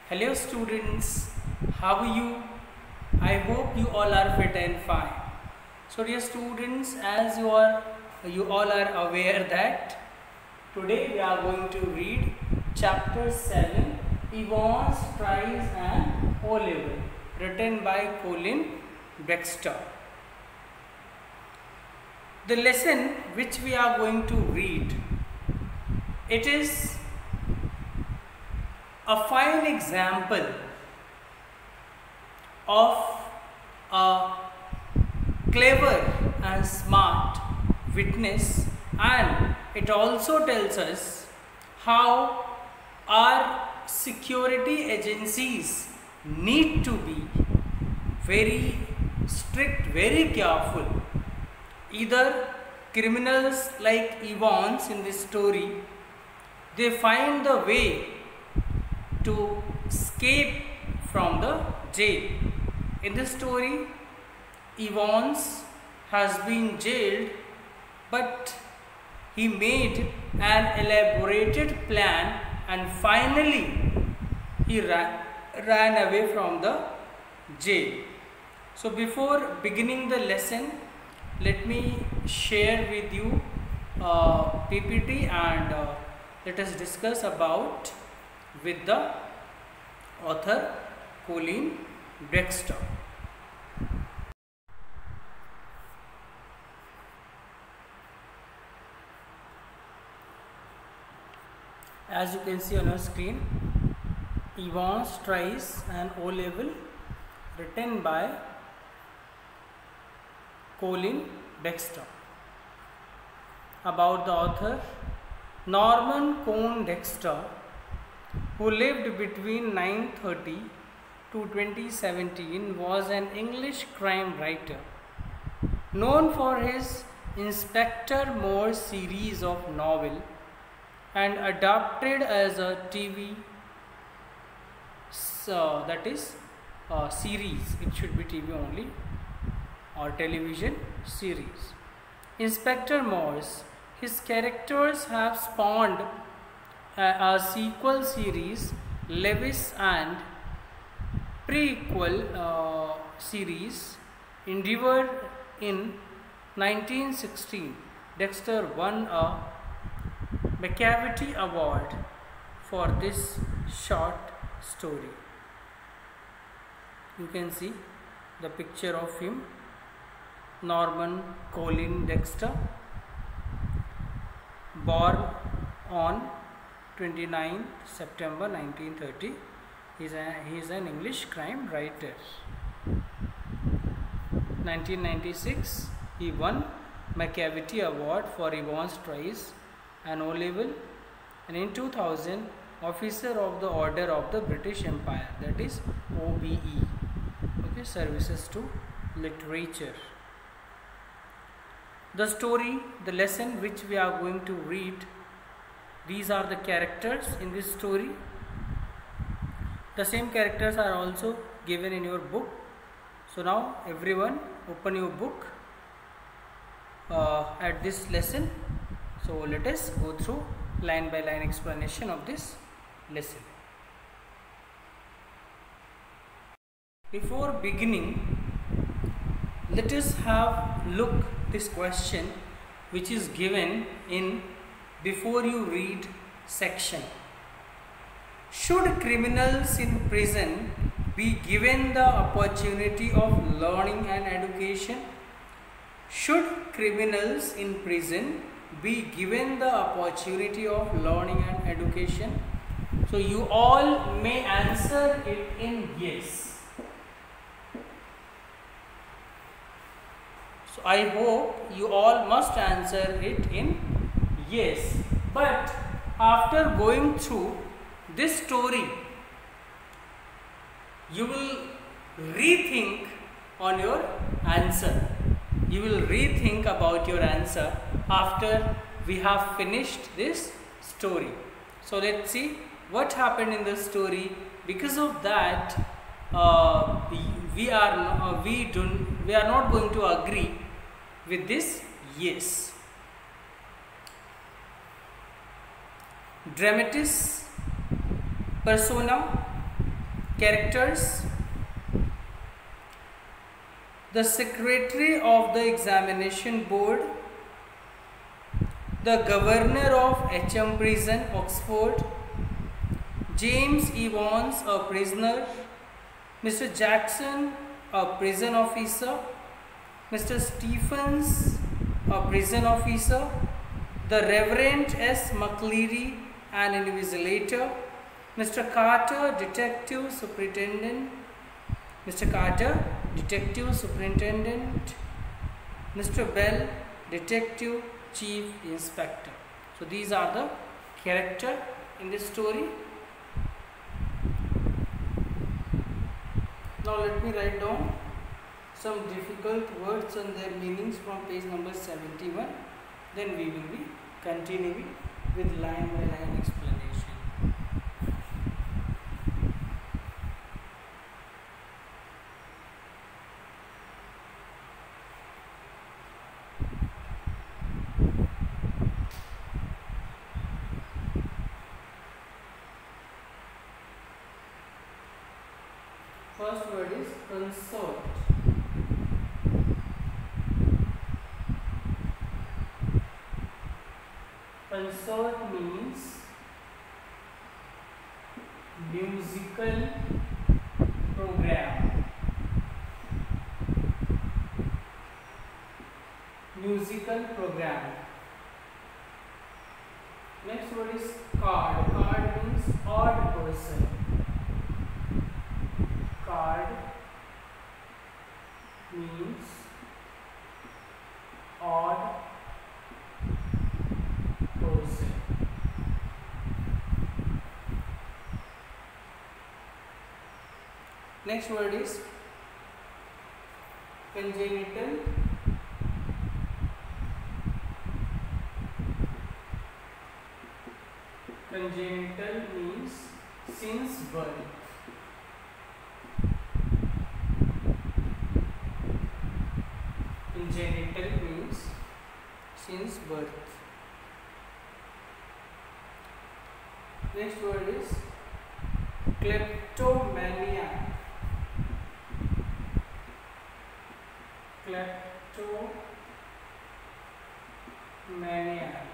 Hello students, how are you? I hope you all are fit and fine. So dear students, as you all are aware that today we are going to read chapter 7, Yvonne's Tries and O-Level, written by Colin Baxter. The lesson which we are going to read, it is a fine example of a clever and smart witness, and it also tells us how our security agencies need to be very strict, very careful. Either criminals like Yvonne's in this story, they find the way to escape from the jail. In this story, Yvonne's has been jailed, but he made an elaborated plan and finally he ran away from the jail. So before beginning the lesson, let me share with you PPT and let us discuss about with the author Colin Baxter. As you can see on your screen, Yvonne's Tries and O-Level, written by Colin Baxter. About the author, Norman Cohn Dexter, who lived between 1930 to 2017, was an English crime writer known for his Inspector Morse series of novels and adapted as a TV series. It should be TV only, or television series. Inspector Morse, his characters have spawned a sequel series, Lewis, and prequel series, Endeavour. In 1916, Dexter won a McCavity Award for this short story. You can see the picture of him, Norman Colin Dexter, born on 29th September 1930. He is an English crime writer. 1996, he won McCavity Award for Yvonne's Tries and O-Level, and in 2000, Officer of the Order of the British Empire, that is OBE, okay, Services to Literature. The story, the lesson which we are going to read, these are the characters in this story. The same characters are also given in your book. So now everyone open your book at this lesson. So let us go through line by line explanation of this lesson. Before beginning, let us have look this question which is given in before you read section. Should criminals in prison be given the opportunity of learning and education? Should criminals in prison be given the opportunity of learning and education? So you all may answer it in yes. So I hope you all must answer it in yes. But after going through this story, you will rethink on your answer. You will rethink about your answer after we have finished this story. So let's see what happened in the story. Because of that, we are not going to agree with this yes. Dramatis persona Characters. The Secretary of the Examination Board, the Governor of HM Prison, Oxford, James Evans, a prisoner, Mr. Jackson, a prison officer, Mr. Stephens, a prison officer, the Reverend S. McCleary, an invigilator, Mr. Carter, Detective Superintendent, Mr. Carter, Detective Superintendent, Mr. Bell, Detective Chief Inspector. So these are the characters in this story. Now let me write down some difficult words and their meanings from page number 71. Then we will be continuing with line by line explanation. First word is consort. Consort means musical program. Musical program. Next word is card. Card means odd person. Card means odd person. Next word is congenital. Congenital means since birth. Congenital means since birth. Next word is kleptomaniac. Kleptomaniac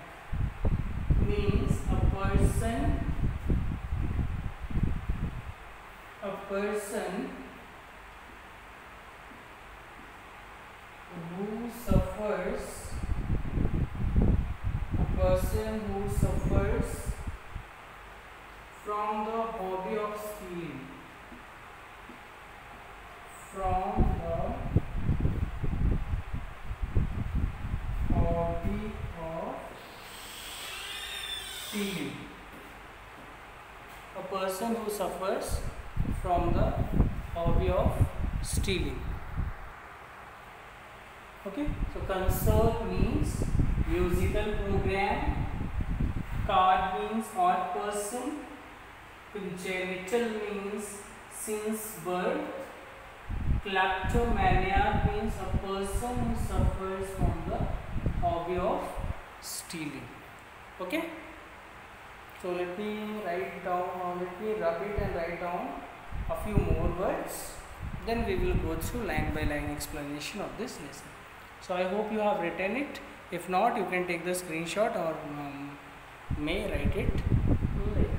means a person who suffers from the hobby of stealing. From the hobby of stealing. A person who suffers from the hobby of stealing. Okay, so consort means musical program, card means odd person, congenital means since birth, kleptomaniac means a person who suffers from the hobby of stealing. Okay, so let me rub it and write down a few more words. Then we will go through line by line explanation of this lesson. So I hope you have written it. If not, you can take the screenshot or may write it later.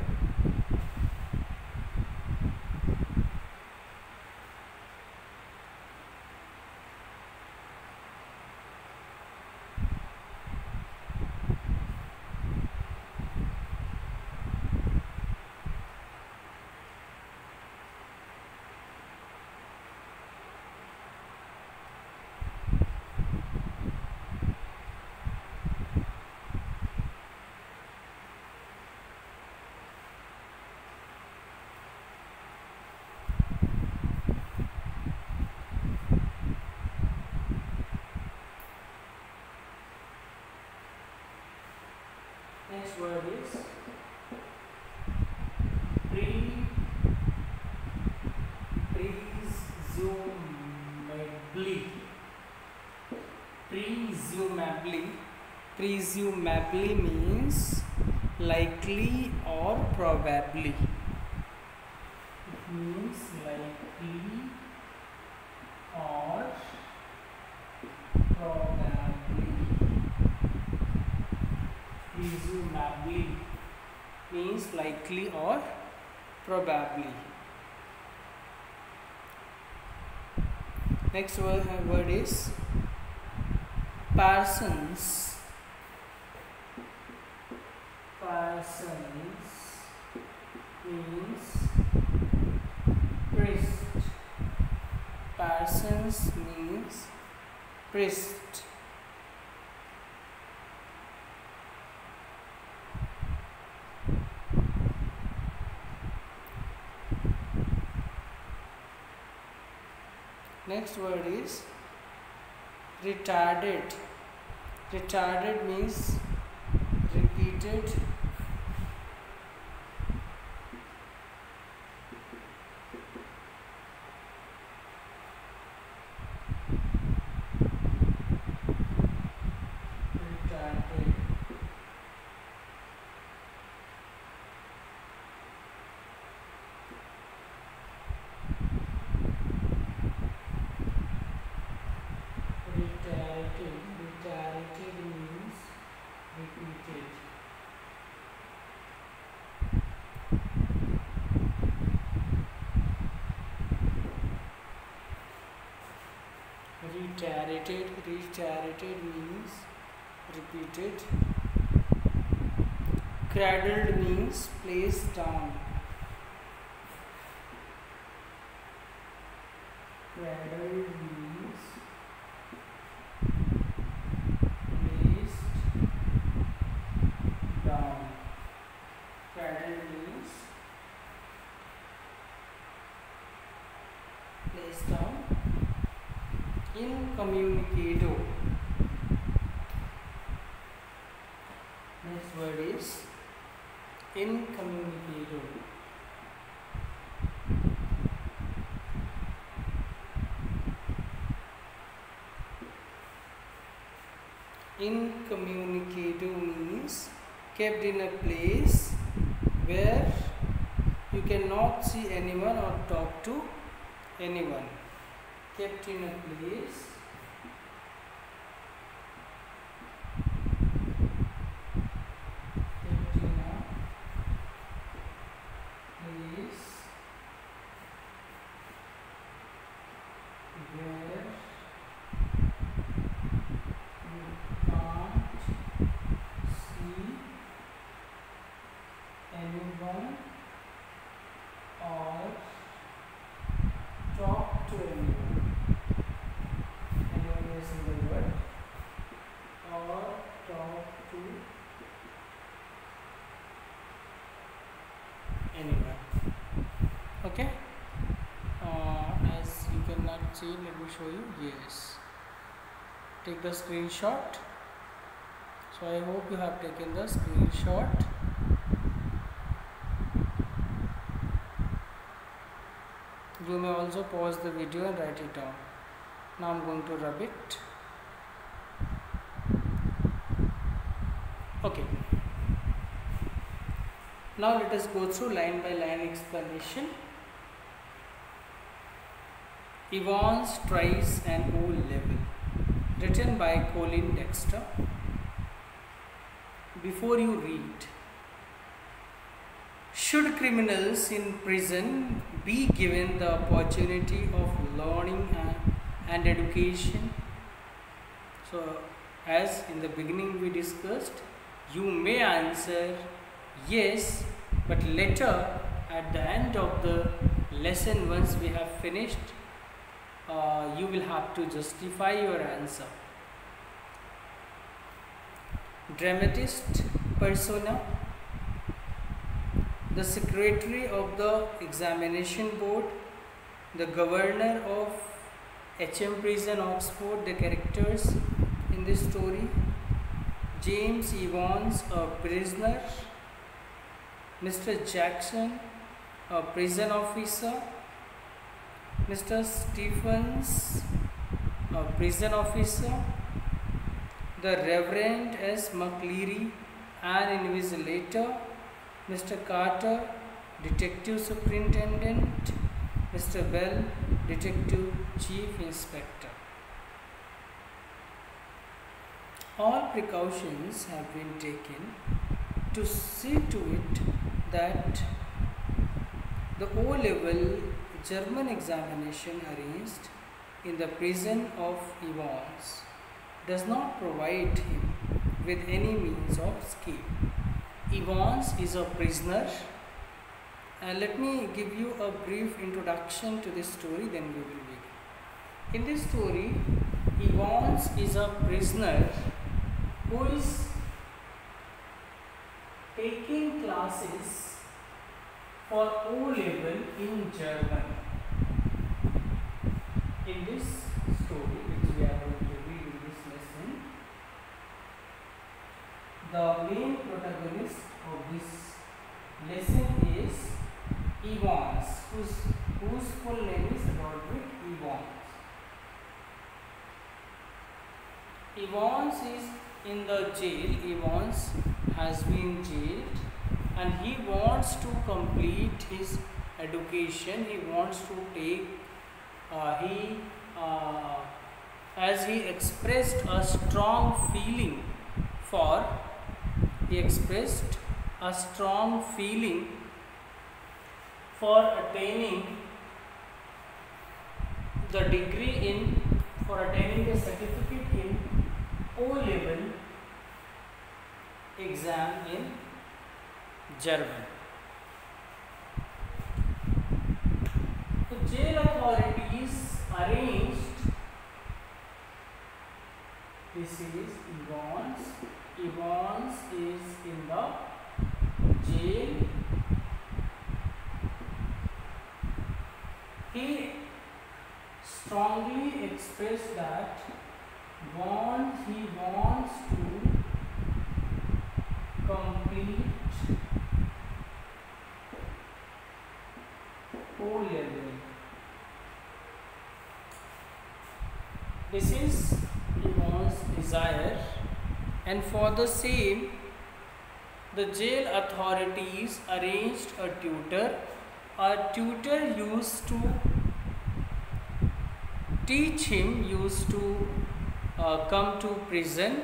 Next word is presumably. Presumably means likely or probably. means likely or probably. Presumably means likely or probably. Next word is Parsons. Parsons means priest. Parsons means priest. Next word is retarded. Retarded means repeated. Retarded. Reiterated means repeated. Reiterated means repeated. Cradled means placed down. Cradled means placed down. Cradled means placed down. Incommunicado. Next word is incommunicado. Incommunicado means kept in a place where you cannot see anyone or talk to anyone. Kept in a place where you can't see anyone or talk to anyone. Anyone is in the word or talk to anyone. Okay. As you cannot see, let me show you. Yes. Take the screenshot. So I hope you have taken the screenshot. You may also pause the video and write it down. Now I'm going to rub it. Okay. Now let us go through line by line explanation. Evans tries an O level. Written by Colin Dexter. Before you read, should criminals in prison be given the opportunity of learning and education? So, as in the beginning we discussed, you may answer yes, but later at the end of the lesson, once we have finished, you will have to justify your answer. Dramatist persona. The secretary of the examination board, the governor of HM Prison, Oxford, the characters in this story. James Evans, a prisoner. Mr. Jackson, a prison officer. Mr. Stephens, a prison officer. The Reverend S. McLeary, an invigilator. Mr. Carter, detective superintendent. Mr. Bell, Detective Chief Inspector. All precautions have been taken to see to it that the O-level German examination arranged in the prison of Evans does not provide him with any means of escape. Evans is a prisoner. Let me give you a brief introduction to this story, then we will begin. In this story, Evans is a prisoner who is taking classes for O-level in German. In this story which we are going to read in this lesson, the main protagonist of this lesson is Evans, whose full name is Roderick Evans. Evans is in the jail. Evans has been jailed and he wants to complete his education. He wants to take as he expressed a strong feeling for attaining the degree for attaining the certificate in O-level exam in German. The jail authorities arranged, this is Evans. Evans is in the jail. He strongly expressed that he wants to complete O-level. This is Evans' desire, and for the same, the jail authorities arranged a tutor. A tutor used to teach him, come to prison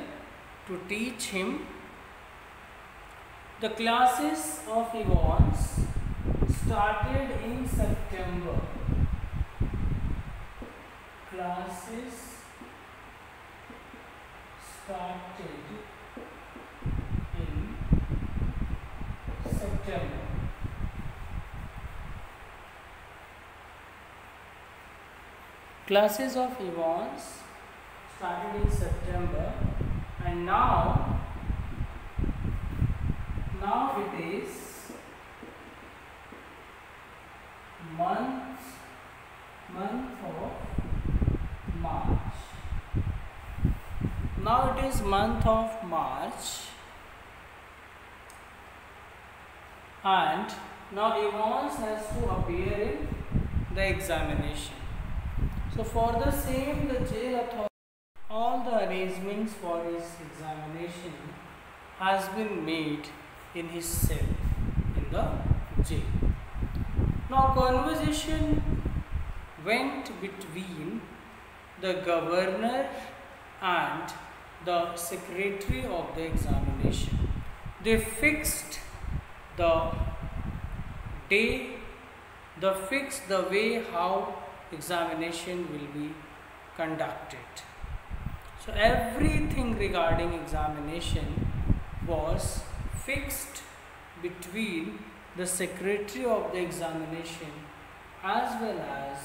to teach him. The classes of Evans started in September. Classes started in September. Classes of Evans started in September, and now it is month of March. Now it is month of March, and now Evans has to appear in the examination. So for the same, the jail authority, all the arrangements for his examination has been made in his cell in the jail. Now conversation went between the governor and the secretary of the examination. They fixed the way how examination will be conducted. So everything regarding examination was fixed between the secretary of the examination as well as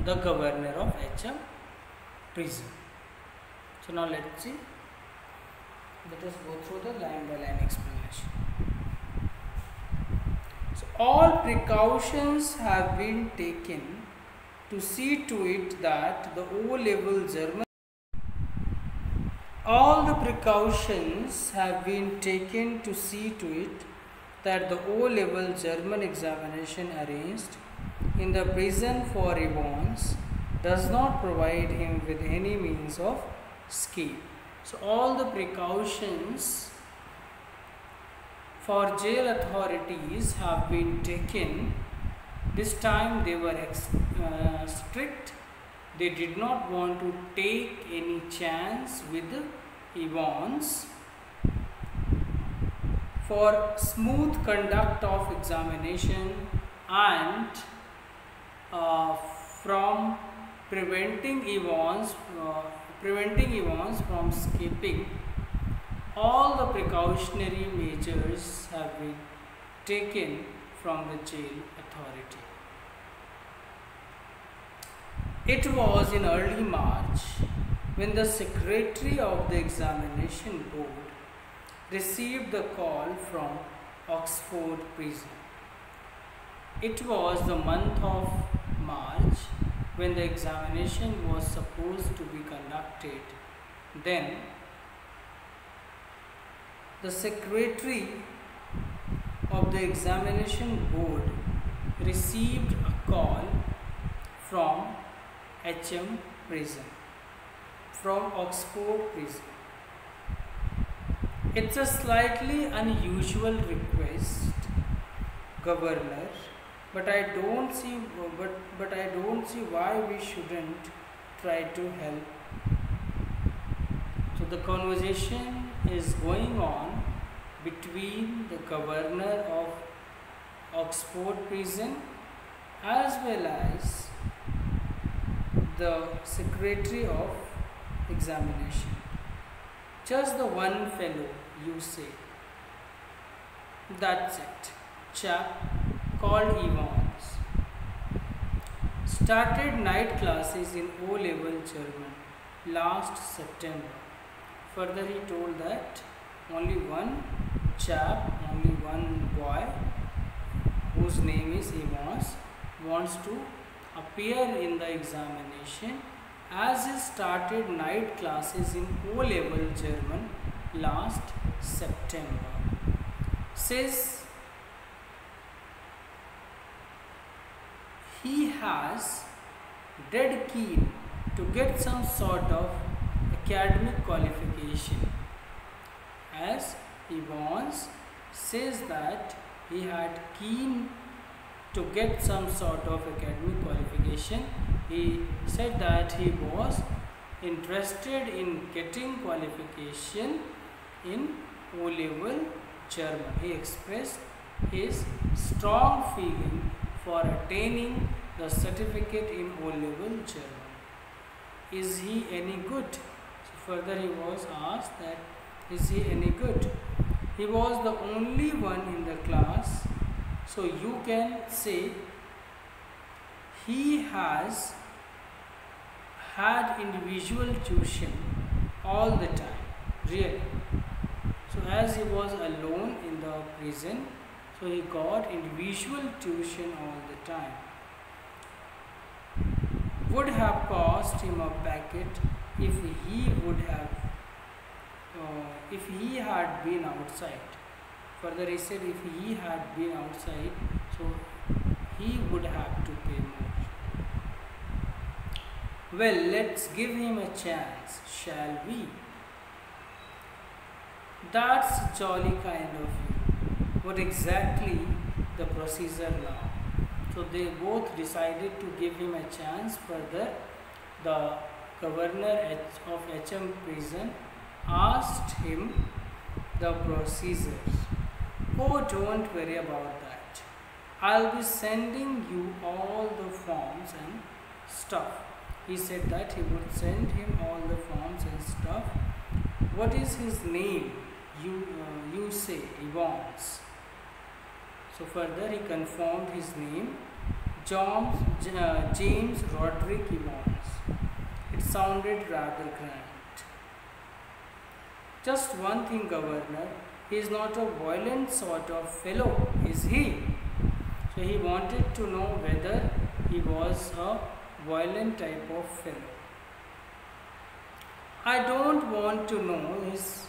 the governor of HM prison. So now let us go through the line by line explanation. So all precautions have been taken to see to it that the O-level German examination arranged in the prison for Evans does not provide him with any means of escape. So all the precautions for jail authorities have been taken. This time they were strict. They did not want to take any chance with Evans. For smooth conduct of examination and from preventing Evans from escaping, all the precautionary measures have been taken from the jail authority. It was in early March when the secretary of the examination board received the call from Oxford prison. It was the month of March when the examination was supposed to be conducted. Then the secretary of the examination board received a call from HM prison, from Oxford prison. It's a slightly unusual request, Governor, but I don't see why we shouldn't try to help. So the conversation is going on between the governor of Oxford prison as well as the secretary of examination. Just the one fellow, you say. That's it. Chap called Evans. Started night classes in O-level German last September. Further he told that only one chap, only one boy whose name is Evans wants to appear in the examination, as he started night classes in O-level German last September. Says he has dead keen to get some sort of academic qualification. As Evans says that he had keen to get some sort of academic qualification, he said that he was interested in getting qualification in O-level German. He expressed his strong feeling for attaining the certificate in O-level German. Is he any good? So further he was asked that is he any good? He was the only one in the class, so you can say he has had individual tuition all the time, really. So as he was alone in the prison, so he got individual tuition all the time. Would have cost him a packet if he would have, if he had been outside. Further he said if he had been outside, so he would have to pay more. Well, let's give him a chance, shall we? That's jolly kind of you. What exactly the procedure now? So they both decided to give him a chance. Further, the governor of HM prison asked him the procedures. Oh, don't worry about that. I'll be sending you all the forms and stuff. He said that he would send him all the forms and stuff. What is his name? You say Evans. So further he confirmed his name, James Roderick Evans. It sounded rather grand. Just one thing, Governor, he is not a violent sort of fellow, is he? So he wanted to know whether he was a violent type of fellow. I don't want to know his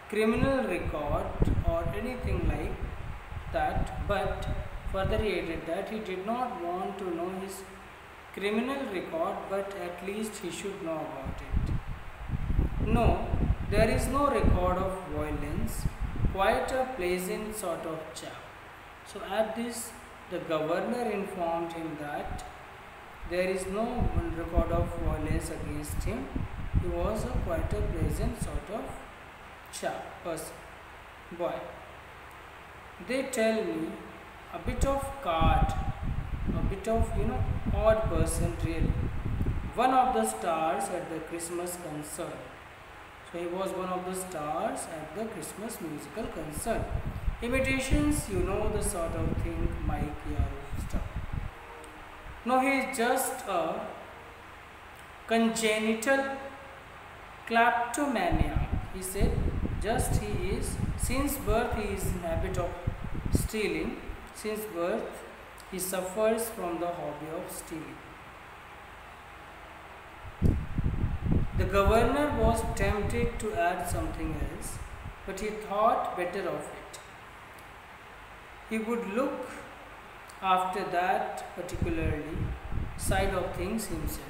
criminal record or anything like that, but further he added that he did not want to know his criminal record, but at least he should know about it. No, there is no record of violence. quite a pleasant sort of chap. So at this, the governor informed him that there is no record of violence against him. He was a quite a pleasant sort of chap, person, boy. They tell me a bit of card, a bit of odd person really. One of the stars at the Christmas concert. So he was one of the stars at the Christmas musical concert. Imitations, you know the sort of thing, Mike Yarrow stuff. No, he is just a congenital kleptomaniac. He said, just he is, since birth he is in habit of stealing. Since birth he suffers from the hobby of stealing. The governor was tempted to add something else, but he thought better of it. He would look after that particularly side of things himself.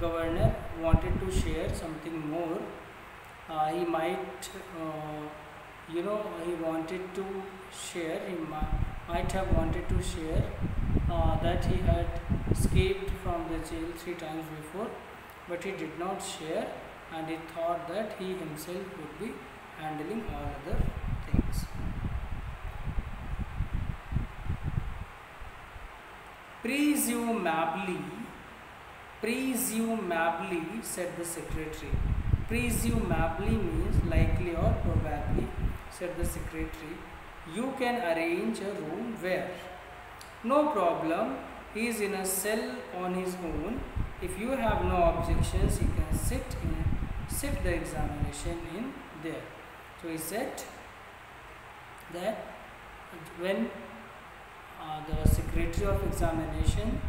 Governor wanted to share something more. He might, he wanted to share, he might have wanted to share that he had escaped from the jail 3 times before, but he did not share, and he thought that he himself would be handling all other things. Presumably, said the secretary. Presumably means likely or probably, said the secretary. You can arrange a room where? No problem. He is in a cell on his own. If you have no objections, he can sit the examination in there. So he said that when the secretary of examination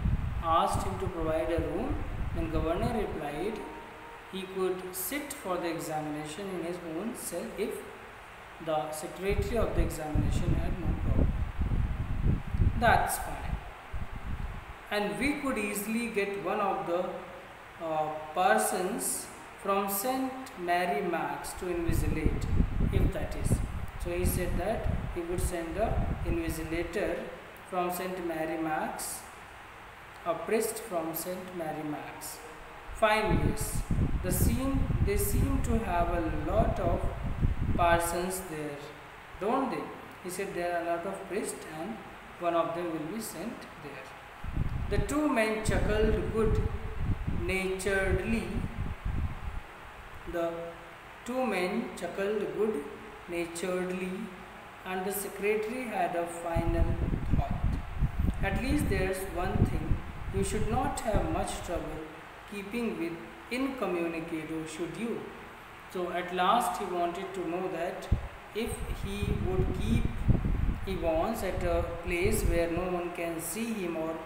asked him to provide a room, then governor replied he could sit for the examination in his own cell if the secretary of the examination had no problem. That's fine. And we could easily get one of the persons from St. Mary Max to invigilate, if that is. So he said that he would send a invigilator from St. Mary Max, a priest from St. Mary Max. Fine, yes. They seem to have a lot of parsons there, don't they? He said there are a lot of priests and one of them will be sent there. The two men chuckled good-naturedly. The two men chuckled good-naturedly, and the secretary had a final thought. At least there's one thing, you should not have much trouble keeping with incommunicado, should you? So at last he wanted to know that if he would keep Evans at a place where no one can see him or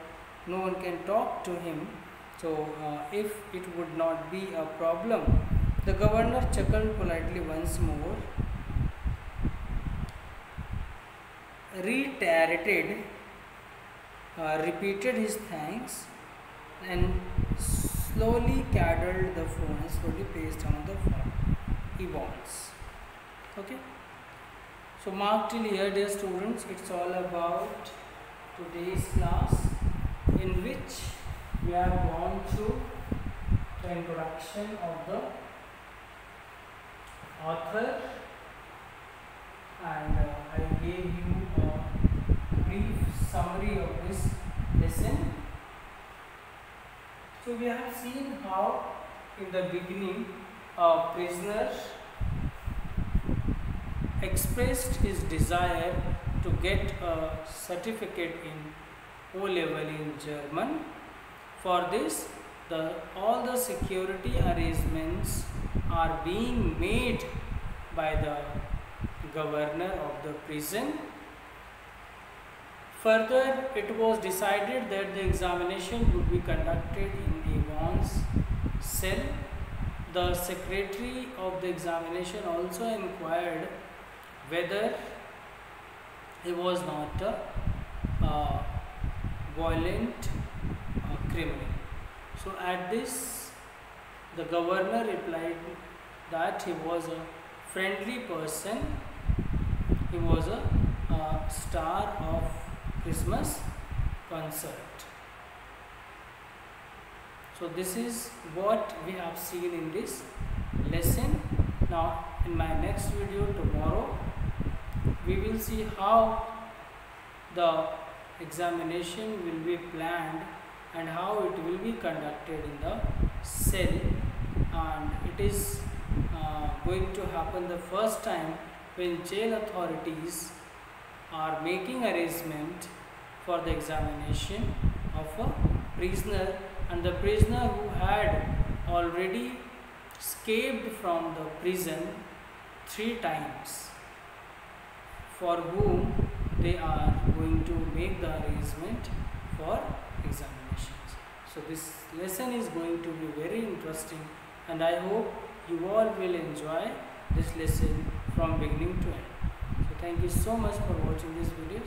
no one can talk to him, so if it would not be a problem. The governor chuckled politely once more, reiterated, repeated his thanks, and slowly cadled the phone and slowly placed down the phone. Evans. Okay. So mark till here, dear students, it's all about today's class, in which we have gone through the introduction of the author, and I gave you a brief summary of this lesson. So we have seen how in the beginning a prisoner expressed his desire to get a certificate in O-level in German. For this, all the security arrangements are being made by the governor of the prison. Further, it was decided that the examination would be conducted in Evans' cell. The secretary of the examination also inquired whether he was not a violent criminal. So at this, the governor replied that he was a friendly person he was a star of Christmas concert. So this is what we have seen in this lesson. Now in my next video tomorrow, we will see how the examination will be planned and how it will be conducted in the cell, and it is going to happen the first time when jail authorities are making arrangement for the examination of a prisoner, and the prisoner who had already escaped from the prison 3 times, for whom they are going to make the arrangement for examinations. So this lesson is going to be very interesting, and I hope you all will enjoy this lesson from beginning to end. So thank you so much for watching this video.